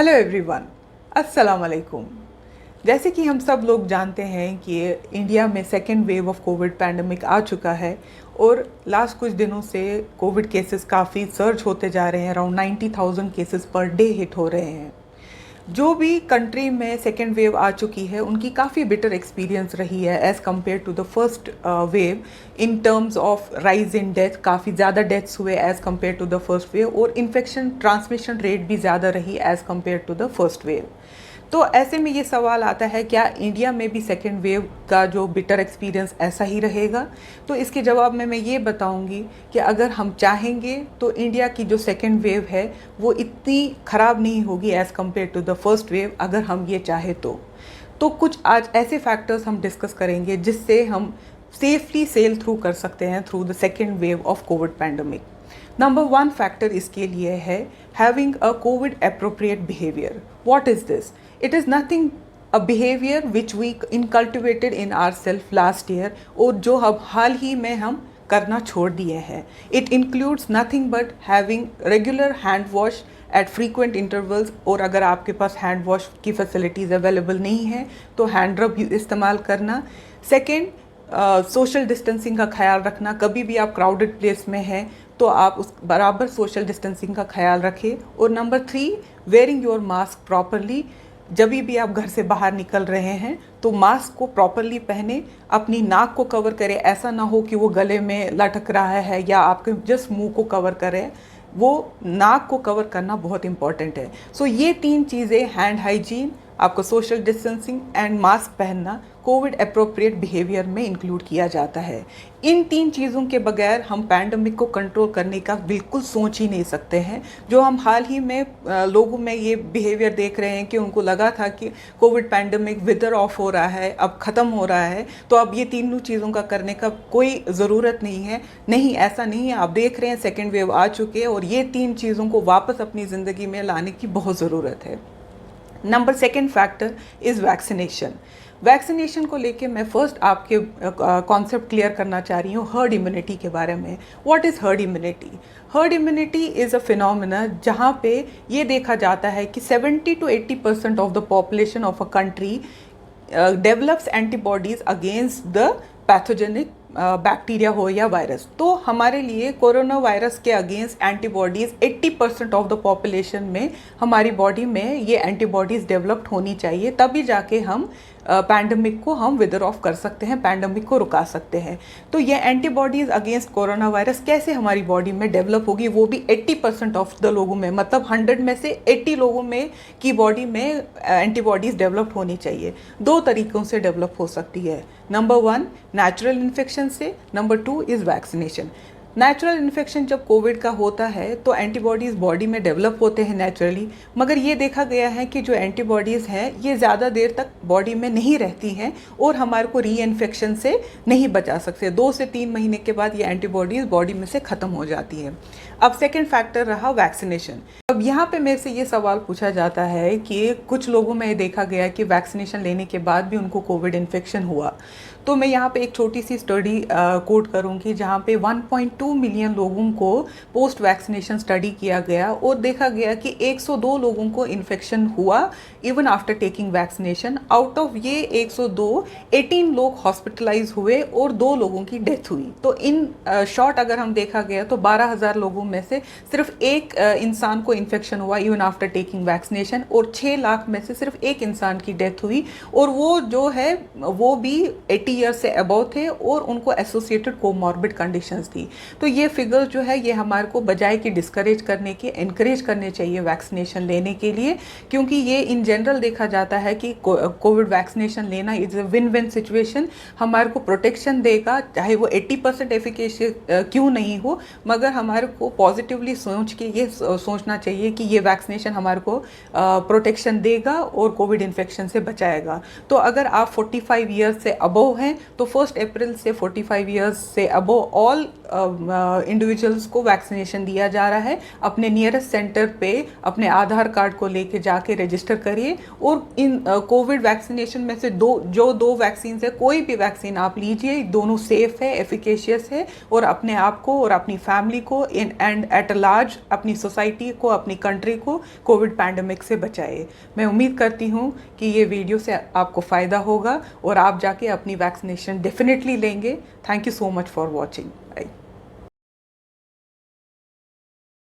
Hello everyone, अस्सलाम वालेकुम। जैसे कि हम सब लोग जानते हैं कि इंडिया में second wave of covid pandemic आ चुका है और लास्ट कुछ दिनों से कोविड केसेस काफ़ी सर्ज होते जा रहे हैं। Around 90,000 cases per day hit हो रहे हैं। जो भी कंट्री में सेकेंड वेव आ चुकी है उनकी काफ़ी बिटर एक्सपीरियंस रही है as compare to the first wave in terms of rise in death. काफ़ी ज़्यादा डेथ्स हुए as compare to the first wave और इन्फेक्शन ट्रांसमिशन रेट भी ज़्यादा रही as compare to the first wave. तो ऐसे में ये सवाल आता है, क्या इंडिया में भी सेकेंड वेव का जो बिटर एक्सपीरियंस ऐसा ही रहेगा? तो इसके जवाब में मैं ये बताऊंगी कि अगर हम चाहेंगे तो इंडिया की जो सेकेंड वेव है वो इतनी ख़राब नहीं होगी as compare to the first wave, अगर हम ये चाहे तो कुछ आज ऐसे फैक्टर्स हम डिस्कस करेंगे जिससे हम सेफली सेल थ्रू कर सकते हैं through the second wave of covid pandemic. Number one factor इसके लिए है having a Covid appropriate behaviour. What is this? It is nothing a behavior which we incultivated in ourselves last year और जो अब हाल ही में हम करना छोड़ दिए हैं। It includes nothing but having regular hand wash at frequent intervals, और अगर आपके पास हैंड वॉश की फैसिलिटीज़ अवेलेबल नहीं है तो हैंड रब इस्तेमाल करना। सेकेंड, सोशल डिस्टेंसिंग का ख्याल रखना। कभी भी आप क्राउडेड प्लेस में हैं तो आप उस बराबर सोशल डिस्टेंसिंग का ख्याल रखें। और number three, wearing your mask properly. जब भी आप घर से बाहर निकल रहे हैं तो मास्क को प्रॉपरली पहने, अपनी नाक को कवर करें। ऐसा ना हो कि वो गले में लटक रहा है या आपके जस्ट मुंह को कवर करें, वो नाक को कवर करना बहुत इंपॉर्टेंट है। सो ये तीन चीज़ें, हैंड हाइजीन, आपको सोशल डिस्टेंसिंग एंड मास्क पहनना, कोविड अप्रोप्रिएट बिहेवियर में इंक्लूड किया जाता है। इन तीन चीज़ों के बगैर हम पैंडमिक को कंट्रोल करने का बिल्कुल सोच ही नहीं सकते हैं। जो हम हाल ही में लोगों में ये बिहेवियर देख रहे हैं कि उनको लगा था कि कोविड पैंडमिक विदर ऑफ हो रहा है, अब ख़त्म हो रहा है, तो अब ये तीनों चीज़ों का करने का कोई ज़रूरत नहीं है। नहीं, ऐसा नहीं है। आप देख रहे हैं सेकेंड वेव आ चुके हैं और ये तीन चीज़ों को वापस अपनी ज़िंदगी में लाने की बहुत ज़रूरत है। Number second factor is vaccination. Vaccination को लेके मैं फर्स्ट आपके कॉन्सेप्ट क्लियर करना चाह रही हूँ हर्ड इम्यूनिटी के बारे में। What is herd immunity? Herd immunity is a phenomena जहाँ पे ये देखा जाता है कि 70 to 80% of the population of a country develops antibodies against the pathogenic bacteria हो या वायरस। तो हमारे लिए कोरोना वायरस के against antibodies 80% of the population में हमारी बॉडी में ये एंटीबॉडीज़ डेवलप्ड होनी चाहिए, तभी जाके हम पैंडमिक को हम विदर ऑफ कर सकते हैं, पैंडमिक को रुका सकते हैं। तो ये एंटीबॉडीज़ अगेंस्ट कोरोना वायरस कैसे हमारी बॉडी में डेवलप होगी, वो भी 80% ऑफ द लोगों में, मतलब 100 में से 80 लोगों में की बॉडी में एंटीबॉडीज़ डेवलप होनी चाहिए। दो तरीक़ों से डेवलप हो सकती है। नंबर वन, नेचुरल इन्फेक्शन से। Number two is vaccination. Natural infection जब कोविड का होता है तो एंटीबॉडीज़ बॉडी में डेवलप होते हैं नेचुरली, मगर ये देखा गया है कि जो एंटीबॉडीज़ हैं ये ज़्यादा देर तक बॉडी में नहीं रहती हैं और हमारे को री इन्फेक्शन से नहीं बचा सकते। 2 से 3 महीने के बाद ये एंटीबॉडीज़ बॉडी में से ख़त्म हो जाती है। अब सेकेंड फैक्टर रहा वैक्सीनेशन। अब यहाँ पे मेरे से ये सवाल पूछा जाता है कि कुछ लोगों में देखा गया कि वैक्सीनेशन लेने के बाद भी उनको कोविड इन्फेक्शन हुआ। तो मैं यहाँ पे एक छोटी सी स्टडी कोट करूँगी जहाँ पे 1.2 मिलियन लोगों को पोस्ट वैक्सीनेशन स्टडी किया गया और देखा गया कि 102 लोगों को इन्फेक्शन हुआ even after taking vaccination. Out of ये 102, 18 लोग हॉस्पिटलाइज हुए और 2 लोगों की डेथ हुई। तो इन शॉर्ट अगर हम देखा गया तो 12,000 लोगों में से सिर्फ एक इंसान को इन्फेक्शन हुआ इवन आफ्टर टेकिंग वैक्सीनेशन और 6 लाख में से सिर्फ एक इंसान की डेथ हुई, और वो जो है वो भी 80 ईयर से अबव थे और उनको एसोसिएटेड कोमॉर्बिड कंडीशंस थी। तो ये फिगर जो है ये हमारे को बजाय कि डिस्करेज करने के एनकरेज करने चाहिए वैक्सीनेशन लेने के लिए, क्योंकि ये इन जनरल देखा जाता है कि कोविड वैक्सीनेशन लेना is a win win situation. हमारे को प्रोटेक्शन देगा, चाहे वो 80% एफिकेशियस क्यों नहीं हो, मगर हमारे को पॉजिटिवली सोच के ये सोचना चाहिए कि ये वैक्सीनेशन हमारे को प्रोटेक्शन देगा और कोविड इन्फेक्शन से बचाएगा। तो अगर आप 45 ईयर से अबव हैं तो 1 अप्रैल से 45 ईयर्स से अबो ऑल इंडिविजुअल्स को वैक्सीनेशन दिया जा रहा है। अपने नियरेस्ट सेंटर पे अपने आधार कार्ड को लेके जाके रजिस्टर करिए और इन कोविड वैक्सीनेशन में से दो वैक्सीन है, कोई भी वैक्सीन आप लीजिए, दोनों सेफ है, एफिकेशियस है और अपने आप को और अपनी फैमिली को एंड एट अ लार्ज अपनी सोसाइटी को, अपनी कंट्री को कोविड पैंडमिक से बचाए। मैं उम्मीद करती हूँ कि ये वीडियो से आपको फ़ायदा होगा और आप जाके अपनी वैक्सीनेशन डेफिनेटली लेंगे। Thank you so much for watching.